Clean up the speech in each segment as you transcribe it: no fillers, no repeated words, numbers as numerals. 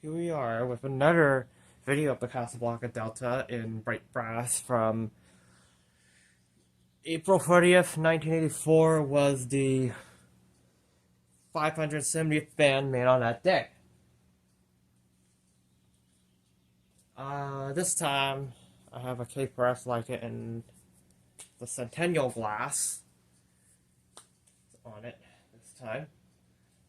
Here we are with another video of the Casablanca Delta in bright brass from April 30th, 1984 was the 570th band made on that day. This time I have a K4S like it in the Centennial glass on it this time.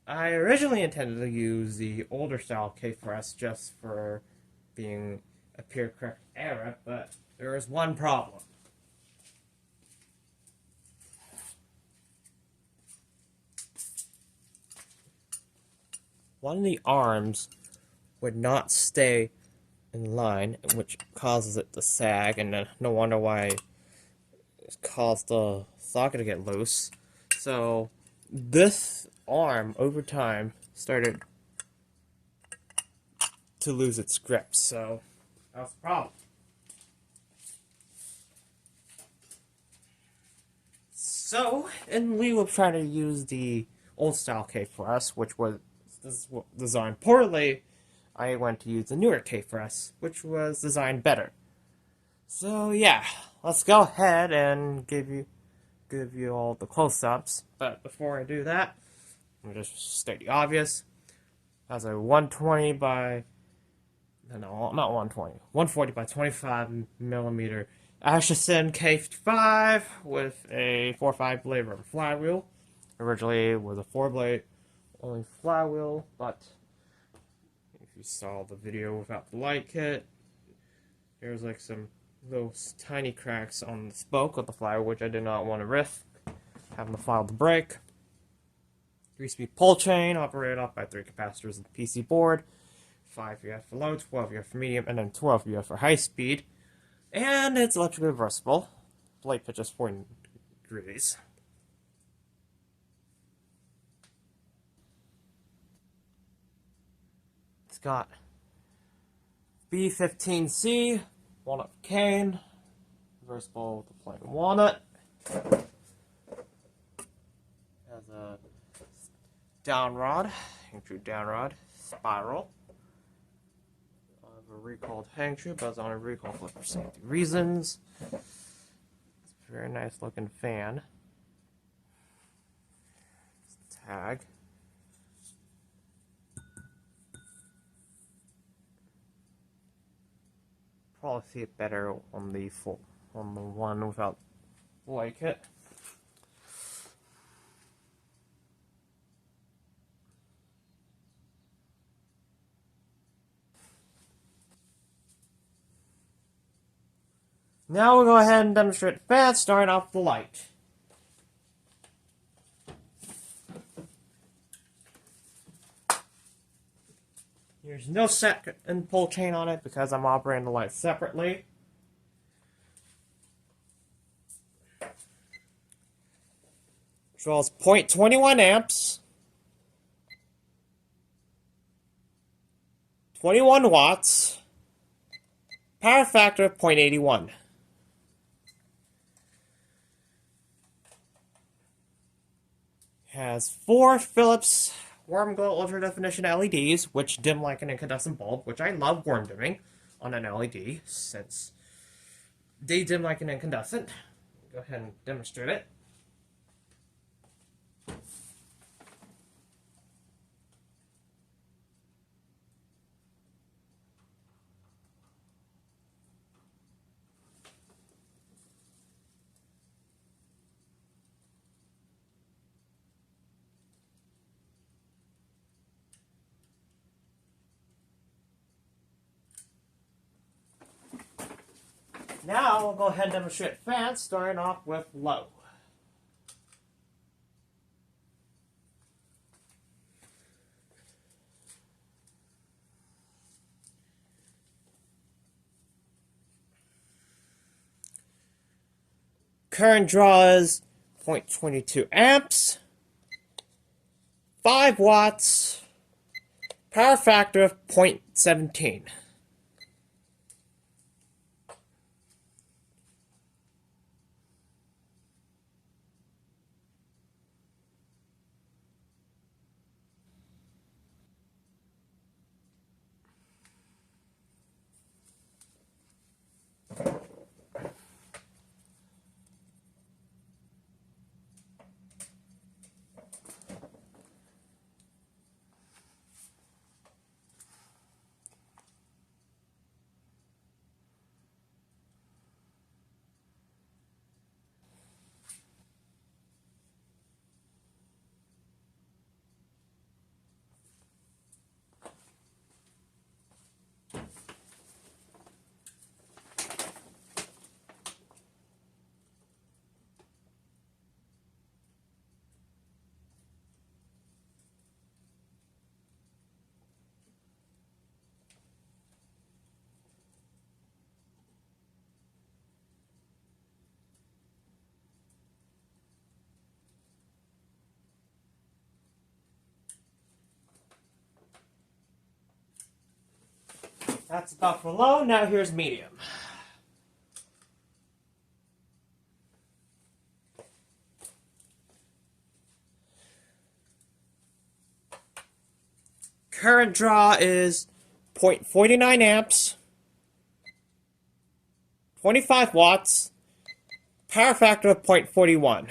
I originally intended to use the older style K4S just for being a pure correct era, but there is one problem. One of the arms would not stay in line, which causes it to sag, and no wonder why it caused the socket to get loose. So this arm, over time, started to lose its grip, so that was the problem. So, in lieu of trying to use the old style K4S, which was designed poorly, I went to use the newer K4S, which was designed better. So yeah, let's go ahead and give you all the close-ups. But before I do that, I'm just state the obvious. It has a 120 by no, not 120, 140 by 25 millimeter Astrosyn K55 with a 4-5 blade rubber flywheel. Originally it was a 4-blade only flywheel, but if you saw the video without the light kit, there's like some little tiny cracks on the spoke of the flywheel, which I did not want to risk having the flywheel to break. 3-speed pull chain operated off by 3 capacitors of the PC board. 5 UF for low, 12 UF for medium, and then 12 UF for high speed. And it's electrically reversible. Blade pitch is 40 degrees. It's got B15C Walnut cane, reversible with the plain walnut. Has a downrod, Hang-Tru downrod, spiral. I have a recalled Hang-Tru, but it's on a recall for safety reasons. It's a very nice looking fan. Tag. Probably see it better on the one without light kit. Now we'll go ahead and demonstrate the fan, starting off the light. There's no set and pull chain on it because I'm operating the light separately. Draws 0.21 amps, 21 watts, power factor of 0.81. Has 4 Philips warm glow ultra definition LEDs, which dim like an incandescent bulb, which I love warm dimming on an LED since they dim like an incandescent. Go ahead and demonstrate it. Now we'll go ahead and demonstrate fans, starting off with low. Current draws 0.22 amps, 5 watts, power factor of 0.17. That's about for low, now here's medium. Current draw is 0.49 amps, 25 watts, power factor of 0.41.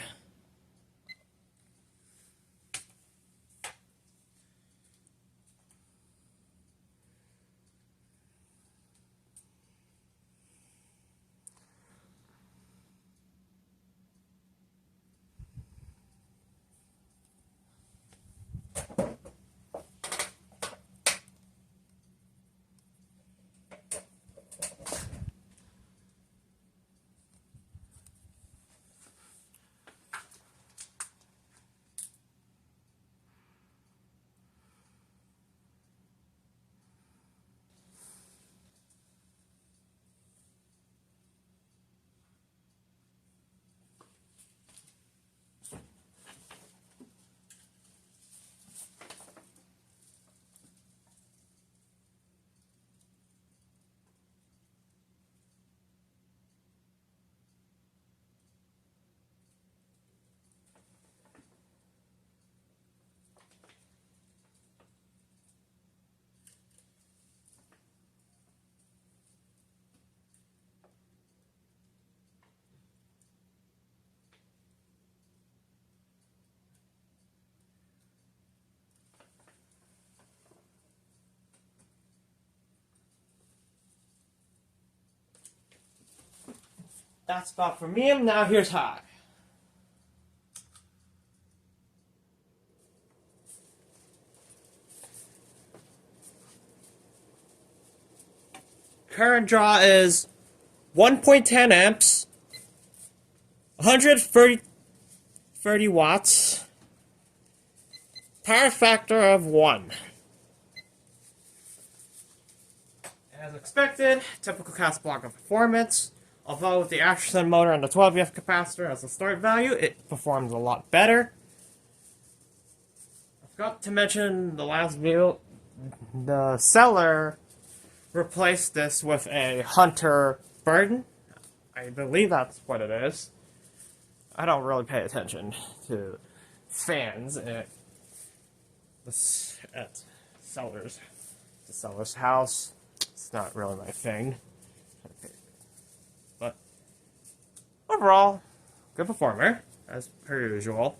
That's about for medium, now here's high. Current draw is 1.10 amps, 130 watts, power factor of 1. As expected, typical Casablanca performance. Although with the Astrosyn motor and the 12V capacitor as a start value, it performs a lot better. I forgot to mention the last video, the seller replaced this with a Hunter Burden. I believe that's what it is. I don't really pay attention to fans at the seller's house. It's not really my thing. But overall, good performer, as per usual.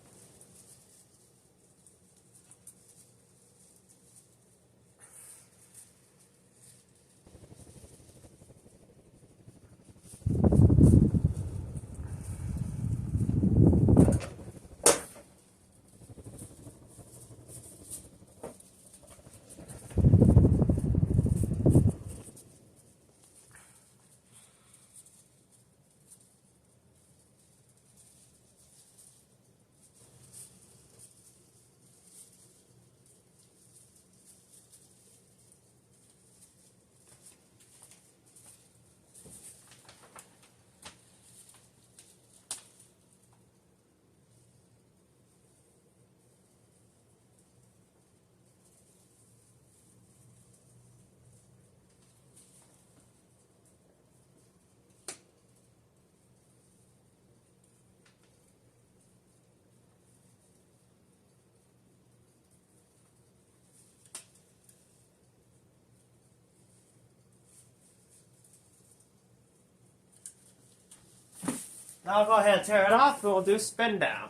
Now I'll go ahead and tear it off, and we'll do spin down.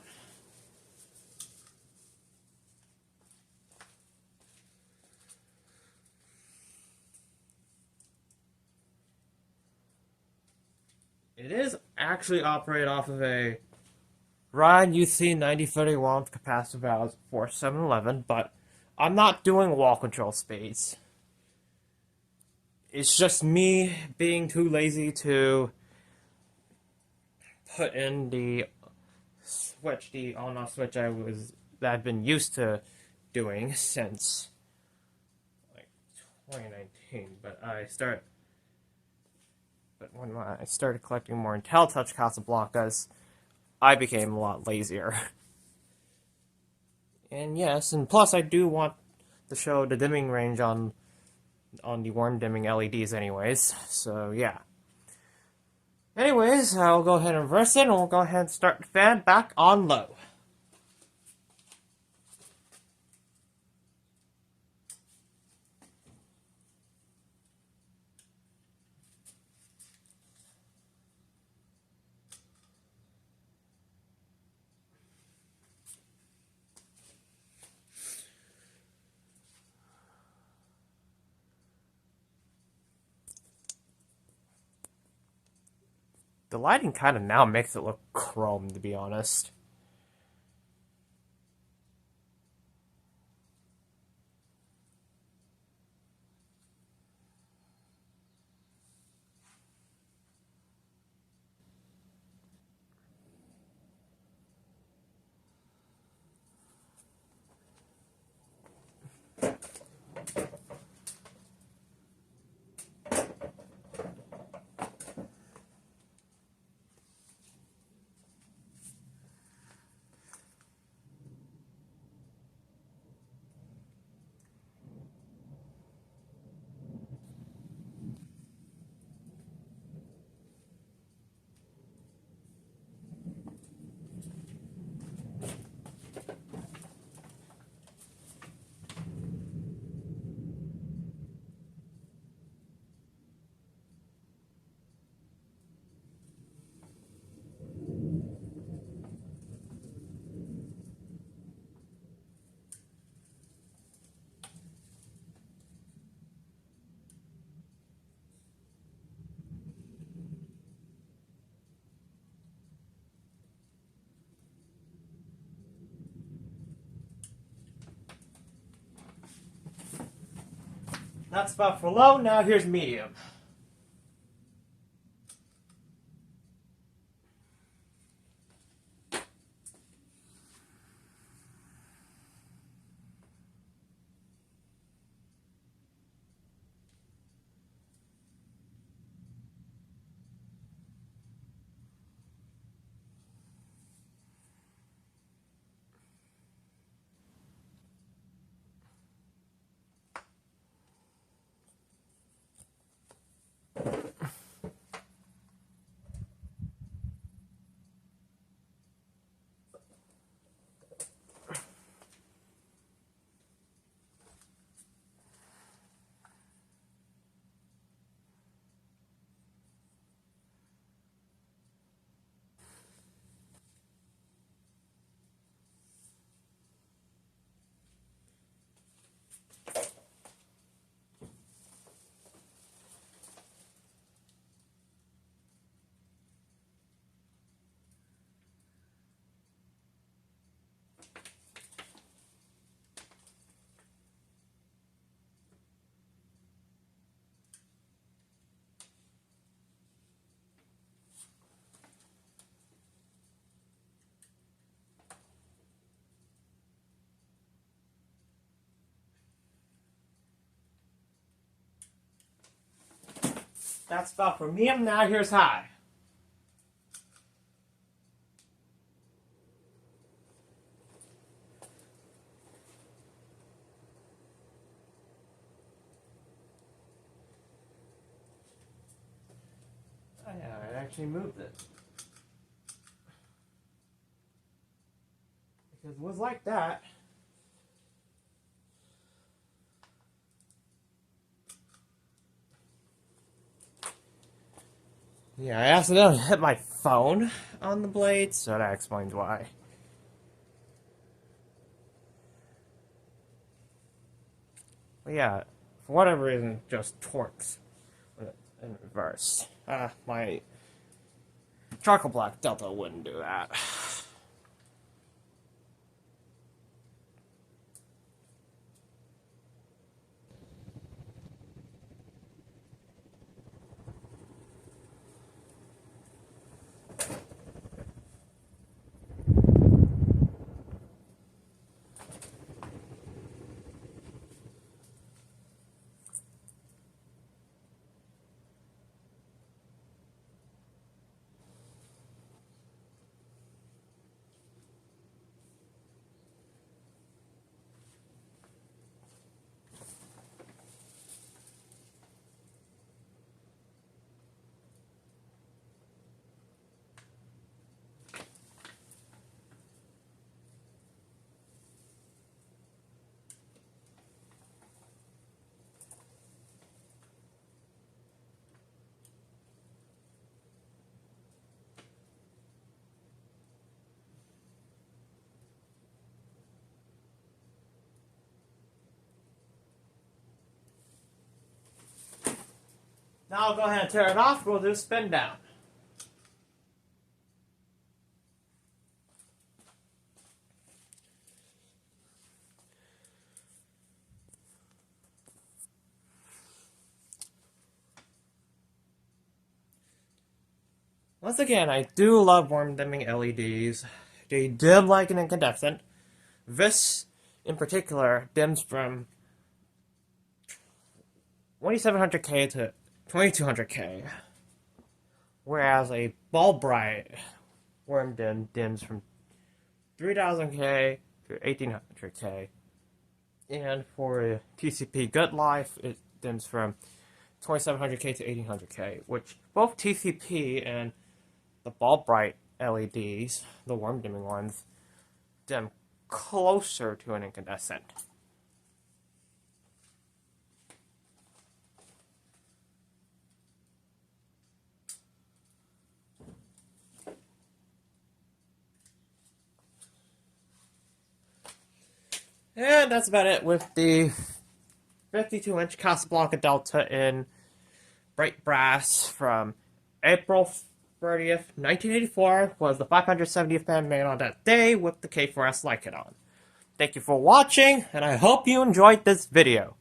It is actually operated off of a Ryan UC 9030 Walnut capacitor valve 4711, but I'm not doing wall control speeds. It's just me being too lazy to put in the switch, the on-off switch that I've been used to doing since like 2019. But when I started collecting more IntelliTouch Casablancas, I became a lot lazier. And yes, and plus I do want to show the dimming range on on the warm dimming LEDs anyways, so yeah. Anyways, I'll go ahead and reverse it, and we'll go ahead and start the fan back on low. The lighting kind of now makes it look chrome, to be honest. That's about for low, now here's medium. That's about for medium, now here's high. Oh yeah, I actually moved it. Because it was like that. Yeah, I accidentally hit my phone on the blade, so that explains why. But yeah, for whatever reason, it just torques in reverse. My charcoal black Delta wouldn't do that. Now I'll go ahead and turn it off. We'll do spin down. Once again, I do love warm dimming LEDs. They dim like an incandescent. This, in particular, dims from 2700K to 2200K. Whereas a bulb bright warm dim dims from 3000K to 1800K. And for TCP Good Life, it dims from 2700K to 1800K, which both TCP and the bulb bright LEDs, the warm dimming ones, dim closer to an incandescent. And that's about it with the 52-inch Casablanca Delta in bright brass from April 30th, 1984, was the 570th man made on that day with the K4S like it on. Thank you for watching, and I hope you enjoyed this video.